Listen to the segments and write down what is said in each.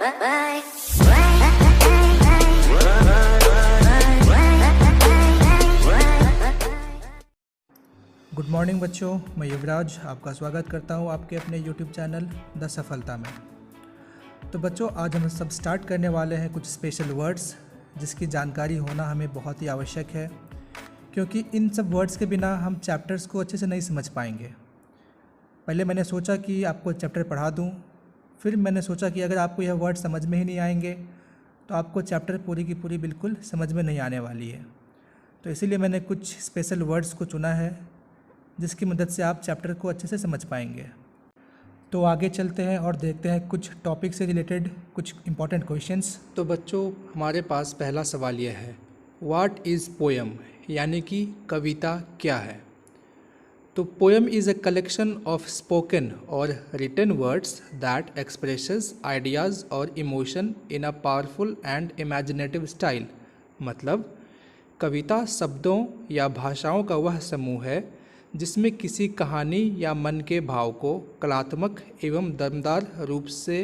Good morning बच्चों, मैं युवराज आपका स्वागत करता हूं आपके अपने यूट्यूब चैनल द सफलता में। तो बच्चों, आज हम सब स्टार्ट करने वाले हैं कुछ स्पेशल वर्ड्स जिसकी जानकारी होना हमें बहुत ही आवश्यक है, क्योंकि इन सब वर्ड्स के बिना हम चैप्टर्स को अच्छे से नहीं समझ पाएंगे। पहले मैंने सोचा कि आपको चैप्टर पढ़ा दूं, फिर मैंने सोचा कि अगर आपको यह वर्ड समझ में ही नहीं आएंगे तो आपको चैप्टर पूरी की पूरी बिल्कुल समझ में नहीं आने वाली है। तो इसीलिए मैंने कुछ स्पेशल वर्ड्स को चुना है जिसकी मदद से आप चैप्टर को अच्छे से समझ पाएंगे। तो आगे चलते हैं और देखते हैं कुछ टॉपिक से रिलेटेड कुछ इम्पॉर्टेंट क्वेश्चंस। तो बच्चों, हमारे पास पहला सवाल यह है, व्हाट इज़ पोएम, यानी कि कविता क्या है। तो poem is a collection of spoken और written words that expresses ideas और emotion in a powerful and imaginative style. मतलब कविता शब्दों या भाषाओं का वह समूह है जिसमें किसी कहानी या मन के भाव को कलात्मक एवं दमदार रूप से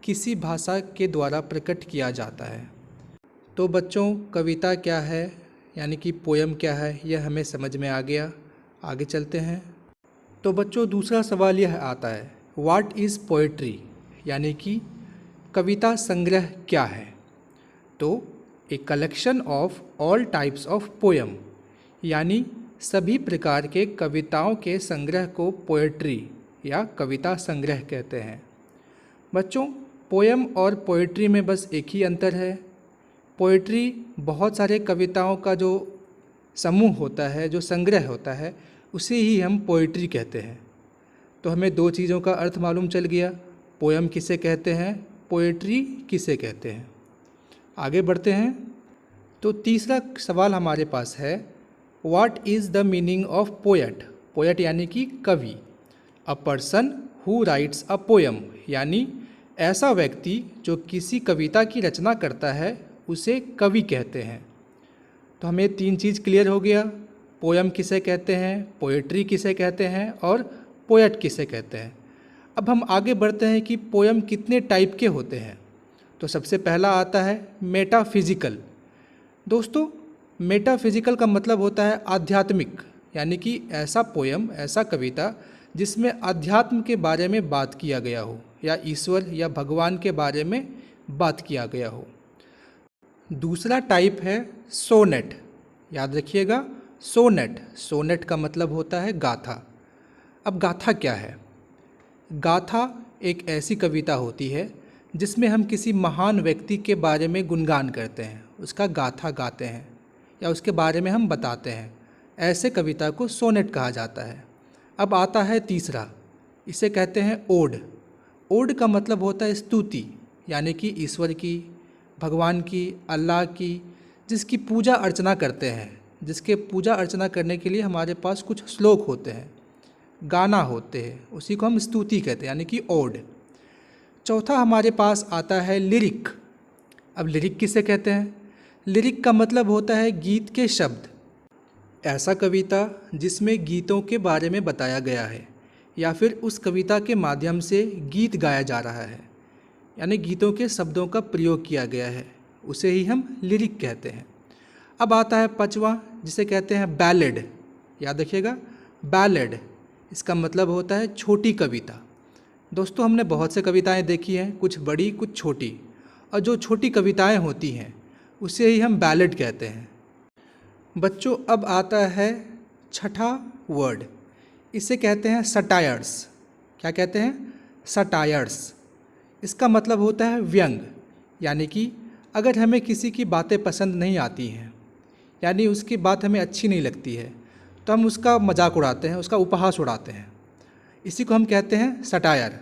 किसी भाषा के द्वारा प्रकट किया जाता है। तो बच्चों, कविता क्या है यानी कि पोएम क्या है, यह हमें समझ में आ गया। आगे चलते हैं। तो बच्चों, दूसरा सवाल यह आता है, व्हाट इज़ पोएट्री, यानी कि कविता संग्रह क्या है। तो a collection of all types of poem, यानी सभी प्रकार के कविताओं के संग्रह को पोएट्री या कविता संग्रह कहते हैं। बच्चों, पोएम और पोएट्री में बस एक ही अंतर है। पोएट्री बहुत सारे कविताओं का जो समूह होता है, जो संग्रह होता है, उसे ही हम पोएट्री कहते हैं। तो हमें दो चीज़ों का अर्थ मालूम चल गया, पोएम किसे कहते हैं, पोएट्री किसे कहते हैं। आगे बढ़ते हैं। तो तीसरा सवाल हमारे पास है, what is the meaning of poet. Poet यानी कि कवि। A person who rights a poem, यानी ऐसा व्यक्ति जो किसी कविता की रचना करता है उसे कवि कहते हैं। तो हमें तीन चीज़ क्लियर हो गया, पोएम किसे कहते हैं, पोएट्री किसे कहते हैं और पोएट किसे कहते हैं। अब हम आगे बढ़ते हैं कि पोएम कितने टाइप के होते हैं। तो सबसे पहला आता है मेटाफिजिकल। दोस्तों, मेटाफिजिकल का मतलब होता है आध्यात्मिक, यानी कि ऐसा पोएम, ऐसा कविता जिसमें अध्यात्म के बारे में बात किया गया हो या ईश्वर या भगवान के बारे में बात किया गया हो। दूसरा टाइप है सोनेट। याद रखिएगा, सोनेट। सोनेट का मतलब होता है गाथा। अब गाथा क्या है? गाथा एक ऐसी कविता होती है जिसमें हम किसी महान व्यक्ति के बारे में गुणगान करते हैं, उसका गाथा गाते हैं या उसके बारे में हम बताते हैं। ऐसे कविता को सोनेट कहा जाता है। अब आता है तीसरा, इसे कहते हैं ओड। ओड का मतलब होता है स्तुति, यानी कि ईश्वर की, भगवान की, अल्लाह की, जिसकी पूजा अर्चना करते हैं, जिसके पूजा अर्चना करने के लिए हमारे पास कुछ श्लोक होते हैं, गाना होते हैं, उसी को हम स्तुति कहते हैं, यानी कि ओड। चौथा हमारे पास आता है लिरिक। अब लिरिक किसे कहते हैं? लिरिक का मतलब होता है गीत के शब्द। ऐसा कविता जिसमें गीतों के बारे में बताया गया है या फिर उस कविता के माध्यम से गीत गाया जा रहा है, यानी गीतों के शब्दों का प्रयोग किया गया है, उसे ही हम लिरिक कहते हैं। अब आता है पांचवा, जिसे कहते हैं बैलेड। याद रखिएगा, बैलेड, इसका मतलब होता है छोटी कविता। दोस्तों, हमने बहुत से कविताएं देखी हैं, कुछ बड़ी कुछ छोटी, और जो छोटी कविताएं होती हैं उसे ही हम बैलेड कहते हैं। बच्चों, अब आता है छठा वर्ड, इसे कहते हैं सटायर्स। क्या कहते हैं? सटायर्स। इसका मतलब होता है व्यंग, यानी कि अगर हमें किसी की बातें पसंद नहीं आती हैं, यानी उसकी बात हमें अच्छी नहीं लगती है, तो हम उसका मजाक उड़ाते हैं, उसका उपहास उड़ाते हैं। इसी को हम कहते हैं सटायर।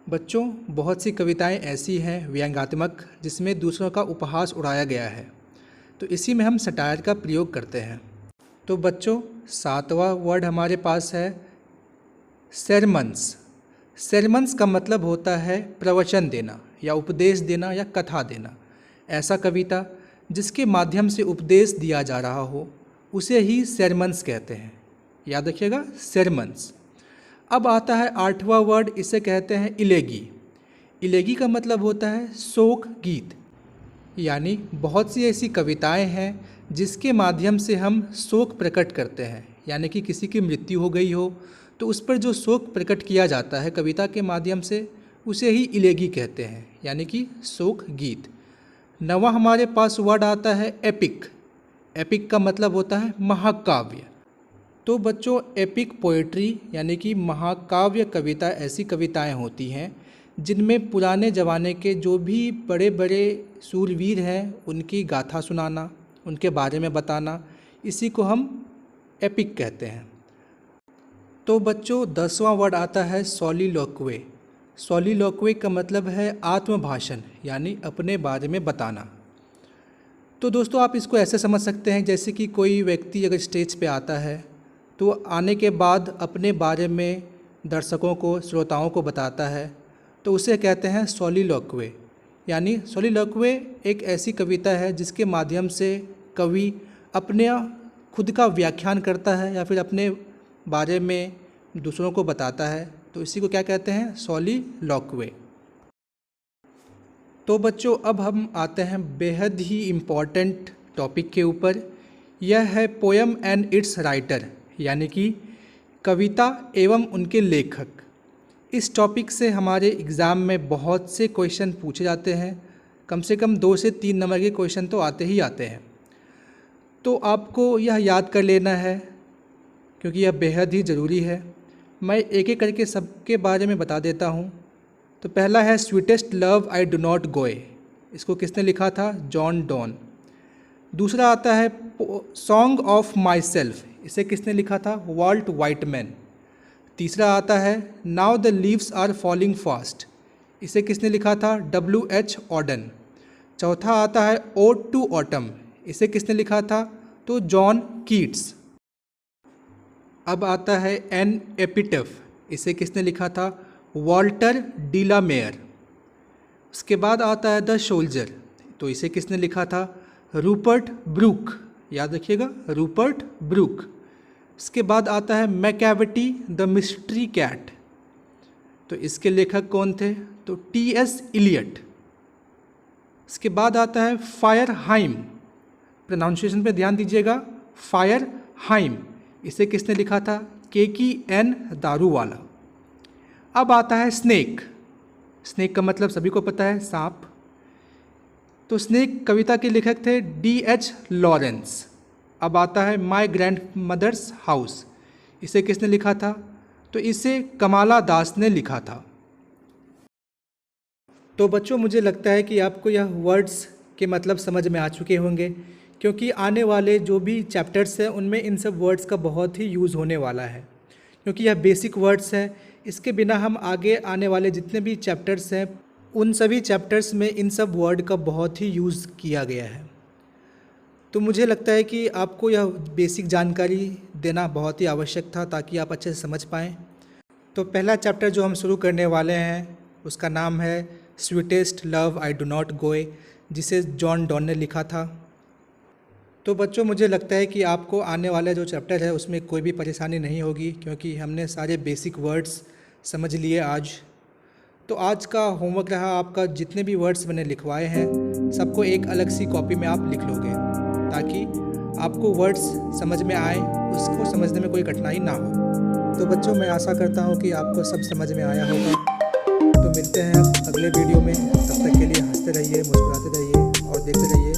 बच्चों, बहुत सी कविताएं ऐसी हैं व्यंग्यात्मक जिसमें दूसरों का उपहास उड़ाया गया है, तो इसी में हम सटायर का प्रयोग करते हैं। तो बच्चों, सातवां वर्ड हमारे पास है सेरमन्स। सेरमन्स का मतलब होता है प्रवचन देना या उपदेश देना या कथा देना। ऐसा कविता जिसके माध्यम से उपदेश दिया जा रहा हो उसे ही सेरमन्स कहते हैं। याद रखिएगा, सेरमन्स। अब आता है आठवां वर्ड, इसे कहते हैं इलेगी। इलेगी का मतलब होता है शोक गीत, यानी बहुत सी ऐसी कविताएं हैं जिसके माध्यम से हम शोक प्रकट करते हैं, यानी कि किसी की मृत्यु हो गई हो तो उस पर जो शोक प्रकट किया जाता है कविता के माध्यम से, उसे ही इलेगी कहते हैं, यानी कि शोक गीत। नवा हमारे पास वर्ड आता है एपिक। एपिक का मतलब होता है महाकाव्य। तो बच्चों, एपिक पोएट्री यानी कि महाकाव्य कविता ऐसी कविताएं होती हैं जिनमें पुराने ज़माने के जो भी बड़े बड़े शूरवीर हैं उनकी गाथा सुनाना, उनके बारे में बताना, इसी को हम एपिक कहते हैं। तो बच्चों, 10वां वर्ड आता है सॉलिलोक्वे। सॉलिलोक्वे का मतलब है आत्मभाषण, यानी अपने बारे में बताना। तो दोस्तों, आप इसको ऐसे समझ सकते हैं जैसे कि कोई व्यक्ति अगर स्टेज पे आता है तो आने के बाद अपने बारे में दर्शकों को, श्रोताओं को बताता है, तो उसे कहते हैं सॉलिलोक्वे। यानी सॉलिलोक्वे एक ऐसी कविता है जिसके माध्यम से कवि अपने खुद का व्याख्यान करता है या फिर अपने बारे में दूसरों को बताता है, तो इसी को क्या कहते हैं, सॉलिलोक्वे। तो बच्चों, अब हम आते हैं बेहद ही इम्पॉर्टेंट टॉपिक के ऊपर। यह है पोएम एंड इट्स राइटर, यानी कि कविता एवं उनके लेखक। इस टॉपिक से हमारे एग्ज़ाम में बहुत से क्वेश्चन पूछे जाते हैं, कम से कम 2 से 3 नंबर के क्वेश्चन तो आते ही आते हैं। तो आपको यह याद कर लेना है क्योंकि यह बेहद ही ज़रूरी है। मैं एक एक करके सबके बारे में बता देता हूँ। तो पहला है sweetest love I do not go. इसको किसने लिखा था, जॉन डॉन। दूसरा आता है सॉन्ग ऑफ माई सेल्फ। इसे किसने लिखा था, वॉल्ट वाइटमैन। तीसरा आता है now the leaves are falling fast. इसे किसने लिखा था, W.H. ऑडन। चौथा आता है ओड टू ऑटम। इसे किसने लिखा था, तो जॉन कीट्स। अब आता है एन एपिटफ। इसे किसने लिखा था, वॉल्टर डिलामेयर। उसके बाद आता है द सोल्जर। तो इसे किसने लिखा था, रूपर्ट ब्रूक। याद रखिएगा, रूपर्ट ब्रूक। इसके बाद आता है मैकैविटी द मिस्ट्री कैट। तो इसके लेखक कौन थे, तो T.S. इलियट। इसके बाद आता है फायरहाइम। प्रोनाउंसिएशन पे ध्यान दीजिएगा, फायरहाइम। इसे किसने लिखा था, K.N. दारूवाला। अब आता है स्नेक। स्नेक का मतलब सभी को पता है, सांप। तो स्नेक कविता के लेखक थे D.H. लॉरेंस। अब आता है माई ग्रैंड मदर्स हाउस। इसे किसने लिखा था, तो इसे कमाला दास ने लिखा था। तो बच्चों, मुझे लगता है कि आपको यह वर्ड्स के मतलब समझ में आ चुके होंगे, क्योंकि आने वाले जो भी चैप्टर्स हैं उनमें इन सब वर्ड्स का बहुत ही यूज़ होने वाला है, क्योंकि यह बेसिक वर्ड्स है। इसके बिना हम आगे आने वाले जितने भी चैप्टर्स हैं उन सभी चैप्टर्स में इन सब वर्ड का बहुत ही यूज़ किया गया है। तो मुझे लगता है कि आपको यह बेसिक जानकारी देना बहुत ही आवश्यक था ताकि आप अच्छे से समझ पाएँ। तो पहला चैप्टर जो हम शुरू करने वाले हैं उसका नाम है sweetest love I do not go, जिसे जॉन डॉन ने लिखा था। तो बच्चों, मुझे लगता है कि आपको आने वाला जो चैप्टर है उसमें कोई भी परेशानी नहीं होगी, क्योंकि हमने सारे बेसिक वर्ड्स समझ लिए आज। तो आज का होमवर्क रहा आपका, जितने भी वर्ड्स मैंने लिखवाए हैं सबको एक अलग सी कॉपी में आप लिख लोगे, ताकि आपको वर्ड्स समझ में आए, उसको समझने में कोई कठिनाई ना हो। तो बच्चों, मैं आशा करता हूँ कि आपको सब समझ में आया होगा। तो मिलते हैं अगले वीडियो में, तब तक के लिए हंसते रहिए, मुस्कुराते रहिए और देखते रहिए